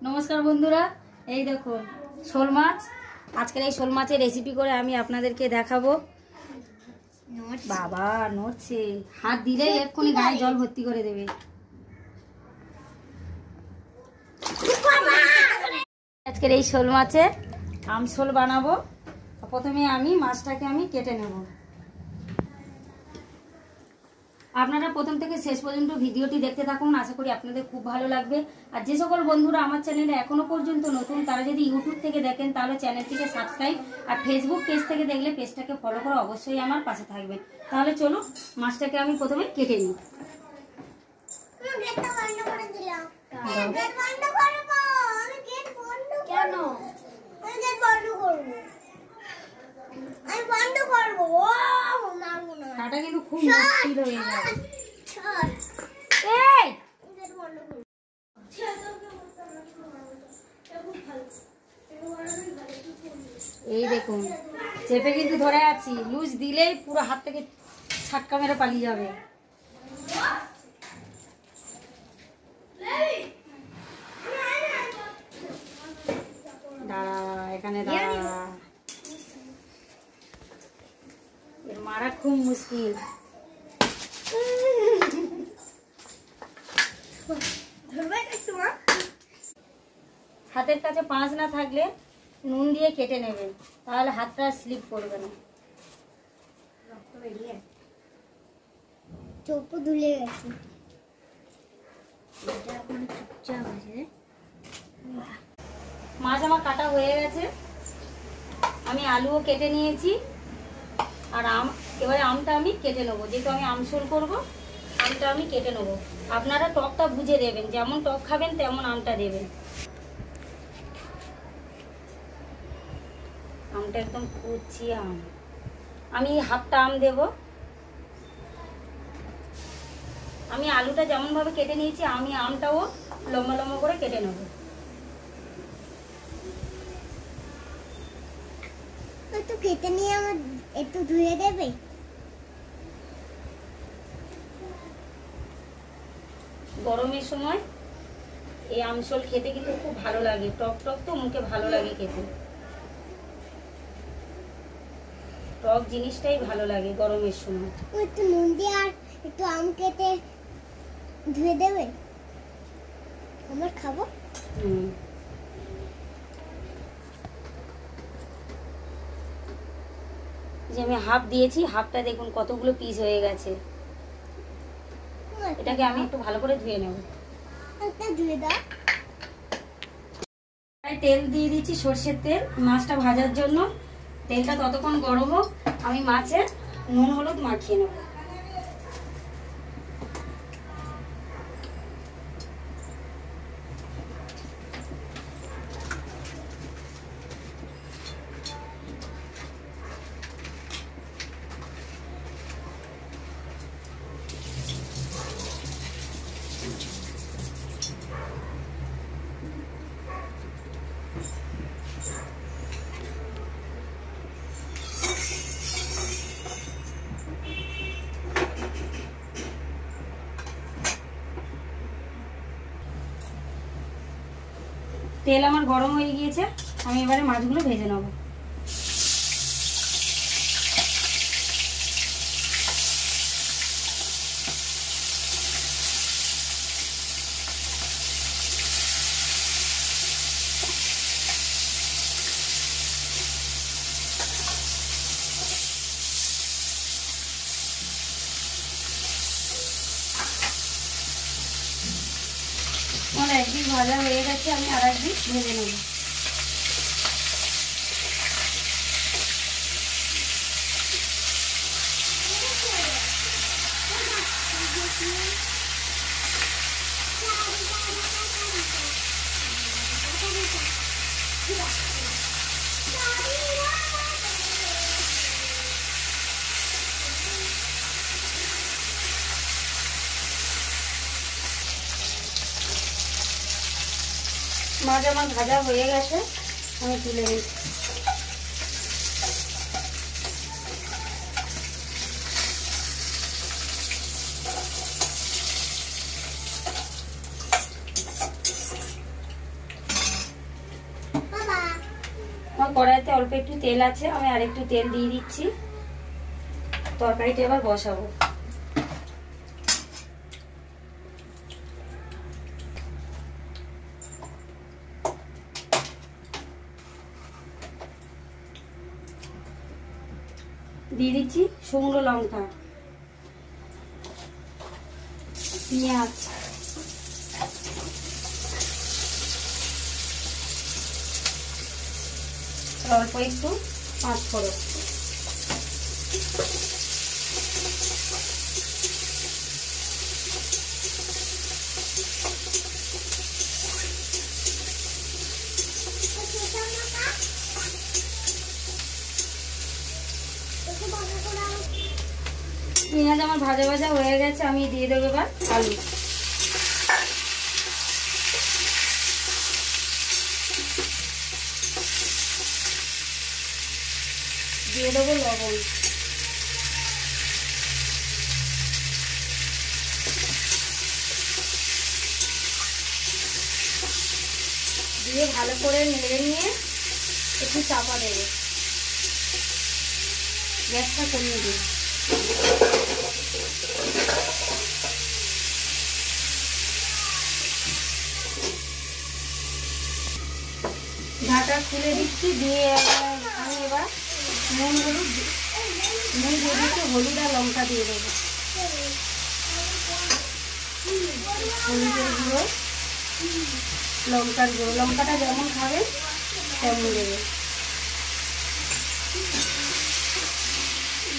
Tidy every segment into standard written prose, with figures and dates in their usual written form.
नमस्कार बंधुरा এই দেখো শোল মাছ আজকের এই শোল মাছের রেসিপি করে আমি আপনাদেরকে দেখাবো। বাবা নড়ছে, হাত দিলেই এক্ষুনি গায়ে জল ভর্তি করে দেবে। আজকের এই শোল মাছে আমশোল বানাবো। প্রথমে আমি মাছটাকে কেটে নেব। আপনারা প্রথম থেকে শেষ পর্যন্ত ভিডিওটি দেখতে থাকুন, আশা করি আপনাদের খুব ভালো লাগবে। আর যে সকল বন্ধুরা আমার চ্যানেলে এখনো পর্যন্ত নতুন, তারা যদি ইউটিউব থেকে দেখেন তাহলে চ্যানেলটিকে সাবস্ক্রাইব, আর ফেসবুক পেজ থেকে দেখলে পেজটাকে ফলো করে অবশ্যই আমার পাশে থাকবেন। তাহলে চলুন মাছটাকে আমি প্রথমে কেটে নিই। কাটা কিন্তু খুব মুশকিল হয়ে যাবে। এই দেখুন চেপে কিন্তু ধরে আছি, লুজ দিলেই পুরো হাত থেকে ছাটকা মেরে পালিয়ে যাবে। দাঁড়া এখানে দাঁড়া, এর মারা খুব মুশকিল। হাতের কাছে পাঁচ না থাকলে নুন দিয়ে কেটে নেবেন, তাহলে হাতটা স্লিপ করবে না। চোখ ধুলে গেছে। মাছ আমার কাটা হয়ে গেছে, আমি আলুও কেটে নিয়েছি। আর এবারে আমটা আমি কেটে নেবো, যেহেতু আমি আমশোল করবো আমটা আমি কেটে নেবো। আপনারা টকটা বুঝে দেবেন, যেমন টক খাবেন তেমন আমটা দেবেন। আমটা একদম কুচি আম, আমি হাফটা আম দেব। আমি আলুটা যেমন ভাবে কেটে নিয়েছি আমি আমটাও লম্বা লম্বা করে কেটে নেব। একটু কেটে নিয়ে আমার একটু ধুয়ে দেবে। গরমের সময় এই আমশোল খেতে কিন্তু খুব ভালো লাগে, টক টক তো মুখে ভালো লাগে খেতে। টক জিনিসটাই ভালো লাগে গরমের সময়। একটু নুন দিয়ে আর একটু আম কেটে ধুয়ে দেবে, আমার খাবো। যে আমি হাফ দিয়েছি, হাফটা দেখুন কতগুলো পিস হয়ে গেছে। এটাকে আমি একটু ভালো করে ধুয়ে নেব। ধুয়ে দাও। তেল দিয়ে দিচ্ছি, সর্ষের তেল, মাছটা ভাজার জন্য। তেলটা ততক্ষণ গরম হোক, আমি মাছে নুন হলুদ মাখিয়ে নেব। তেল আমার গরম হয়ে গিয়েছে, আমি এবারে মাছগুলো ভেজে নেব। আমার একদিক ভাজা হয়ে গেছে, আমি আর একদিক ভেজে নেব। মাছ আমার ভাজা হয়ে গেছে, আমি তুলে নিচ্ছি। আমার কড়াইতে অল্প একটু তেল আছে, আমি আর একটু তেল দিয়ে দিচ্ছি। তরকারিটা এবার বসাবো। দিয়ে দিচ্ছি শুকনো লঙ্কা, পেঁয়াজ, অল্প একটু পাঁচফোড়ন। পেঁয়াজ আমার ভাজা ভাজা হয়ে গেছে, আমি দিয়ে দেবো এবার আলু। দিয়ে দেবো লবণ, দিয়ে ভালো করে নেড়ে নিয়ে একটু চাপা দেবে, গ্যাসটা কমিয়ে দিই। ঢাকা খুলে দিচ্ছি, দিয়ে আমি এবার নুন দিয়ে দিচ্ছি, হলুদ আর লঙ্কা দিয়ে দেবো। হলুদের গুঁড়ো, লঙ্কার গুঁড়ো, লঙ্কাটা যেমন খাবে তেমন দেবে।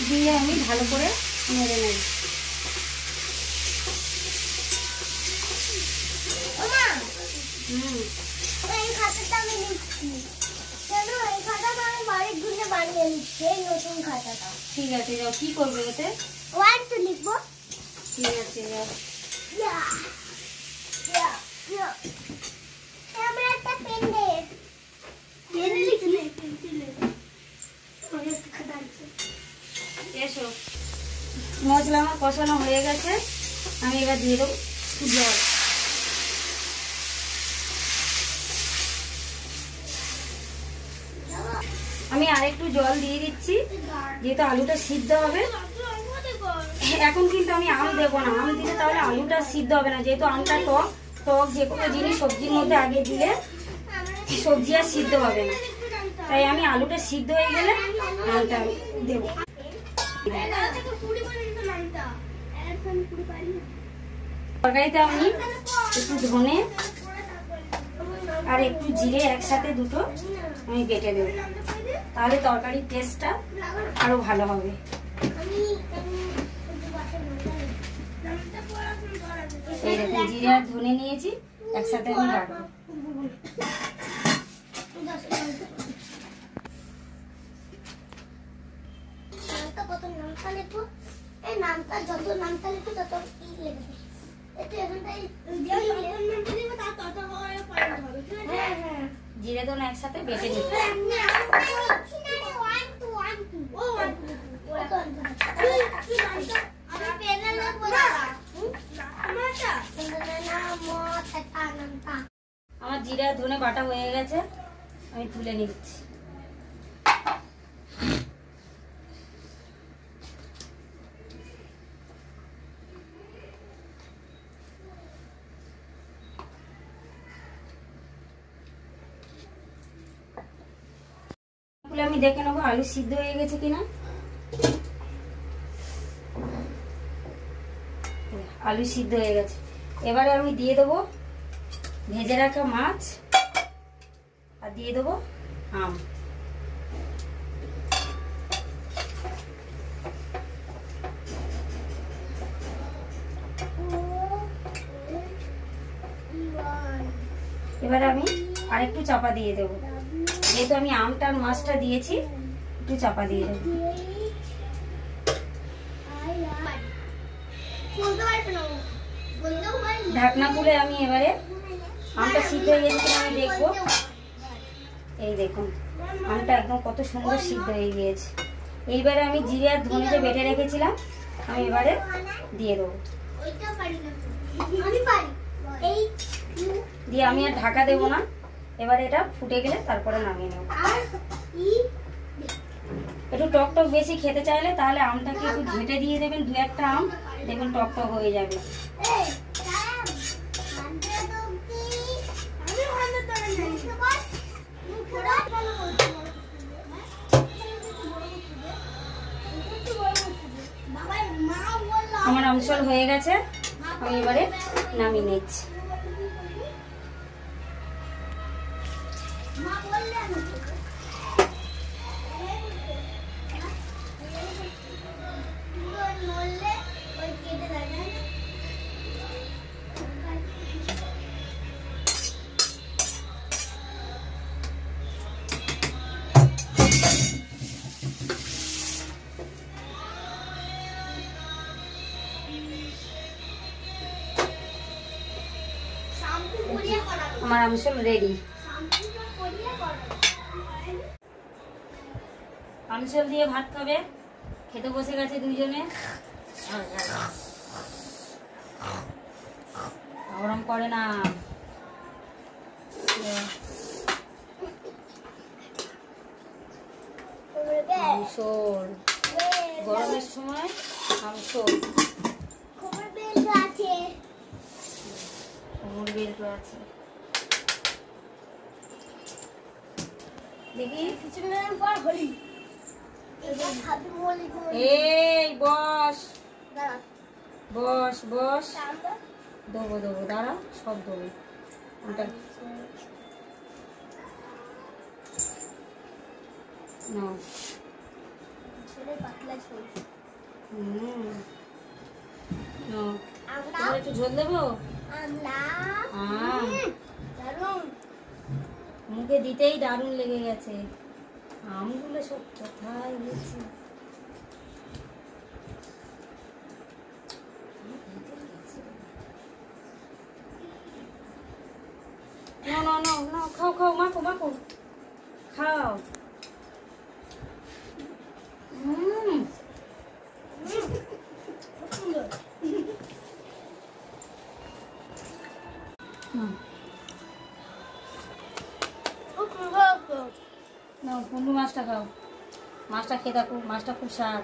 দিয়ে আমি ভালো করে নেড়ে নেব। এই খাতাটা আমি নিচ্ছি, কেন এই খাতাটা আমি বাড়ির জন্য বানিয়ে নিচ্ছি, এই নতুন খাতাটা। ঠিক আছে, যাও। কি করবে এতে? 1 2 লিখবো। ঠিক আছে, যাও। আমরা একটা পেন দে, পেন লিখি, পেন্সিলে অনেক খাতা আছে। এসো, মশলা আমার কষানো হয়ে গেছে, আমি এবার দিয়ে দেবো জল। আমি আরেকটু জল দিয়ে দিচ্ছি, যেহেতু আলুটা সিদ্ধ হবে। এখন কিন্তু আমি আম দেবো না, আম দিলে তাহলে আলুটা সিদ্ধ হবে না, যেহেতু আমটা টক। টক যে কোনো জিনিস সবজির মধ্যে আগে দিলে সবজি আর সিদ্ধ হবে না, তাই আমি আলুটা সিদ্ধ হয়ে গেলে আমটা দেবো। তরকারিতে আমি একটু ধনে আর একটু জিরে একসাথে দুটো আমি বেটে দেবো, তাহলে তরকারির টেস্টটা আরো ভালো হবে। এই দেখুন, জিরে আর ধনে নিয়েছি একসাথে আমি রাখবো। কত নামটা লিখবো, এই নামটা যত নামটা লিখবো তত কি লিখবো, একটু এখানটাই নামটা লিখবো, তার তত হবে। হ্যাঁ হ্যাঁ, জিরে ধনে একসাথে বেটে নিচ্ছি। আমার জিরে আর ধনে বাটা হয়ে গেছে, আমি তুলে নিচ্ছি। আমি দেখে নেবো আলু সিদ্ধ হয়ে গেছে কিনা। আলু সিদ্ধ হয়ে গেছে, এবারে আমি দিয়ে দেবো ভেজে রাখা মাছ আর দিয়ে দেবো আম। এবারে আমি আরেকটু চাপা দিয়ে দেবো, যেহেতু আমি আমটা আর মাছটা দিয়েছি, একটু চাপা দিয়ে দেবো। ঢাকনা খুলে আমি এবারে আমটা সিদ্ধ হয়ে গেছে কিনা আমি দেখবো। এই দেখুন, আমটা একদম কত সুন্দর সিদ্ধ হয়ে গিয়েছে। এইবারে আমি জিরে আর ধনে যে বেটে রেখেছিলাম আমি এবারে দিয়ে দেবো। দিয়ে আমি আর ঢাকা দেবো না, এবারে এটা ফুটে গেলে তারপরে নামিয়ে নেব। একটু টক টক বেশি খেতে চাইলে তাহলে আমটাকে একটু ঘেঁটে দিয়ে দেবেন, 2-1টা আম, দেখবেন টক টক হয়ে যাবে। আমার আমসল হয়ে গেছে, আমি এবারে নামিয়ে নিচ্ছি। আমার আমসল রেডি। আমসল দিয়ে ভাত খাবে, খেতে বসে গেছে দুইজনে। ওরম করে না, আমসল গরমের সময় আমসল। কোমর বেল্ট আছে, দেখি কিছুদিনের পর হোলি। এই বস বস বস, দেবো দেবো, দাঁড়া, সব দেবো। ওটা একটু ঝোল দেবো। মুখে দিতেই দারুণ লেগে গেছে। আমগুলো সব কোথায় গেছে? না না না না, খাও খাও, মাখো মাখো, খাও। না, কুন্ডু মাছটা খাও, মাছটা খেয়ে থাকো, মাছটা খুব স্বাদ।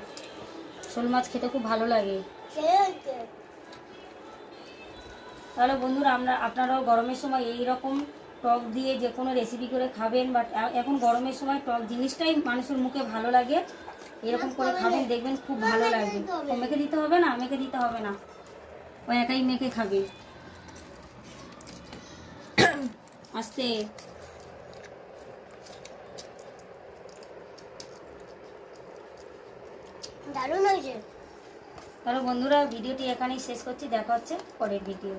শোল মাছ খেতে খুব ভালো লাগে। তাহলে বন্ধুরা, আপনারাও গরমের সময় এই রকম টক দিয়ে যে কোনো রেসিপি করে খাবেন। বাট এখন গরমের সময় টক জিনিসটাই মানুষের মুখে ভালো লাগে, এরকম করে খাবেন, দেখবেন খুব ভালো লাগবে। ও মেখে দিতে হবে না, মেখে দিতে হবে না, ও একাই মেখে খাবে। আস্তে। দারুণ হয়েছে। তাহলে বন্ধুরা, ভিডিওটি এখানেই শেষ করছি, দেখা হচ্ছে পরের ভিডিও।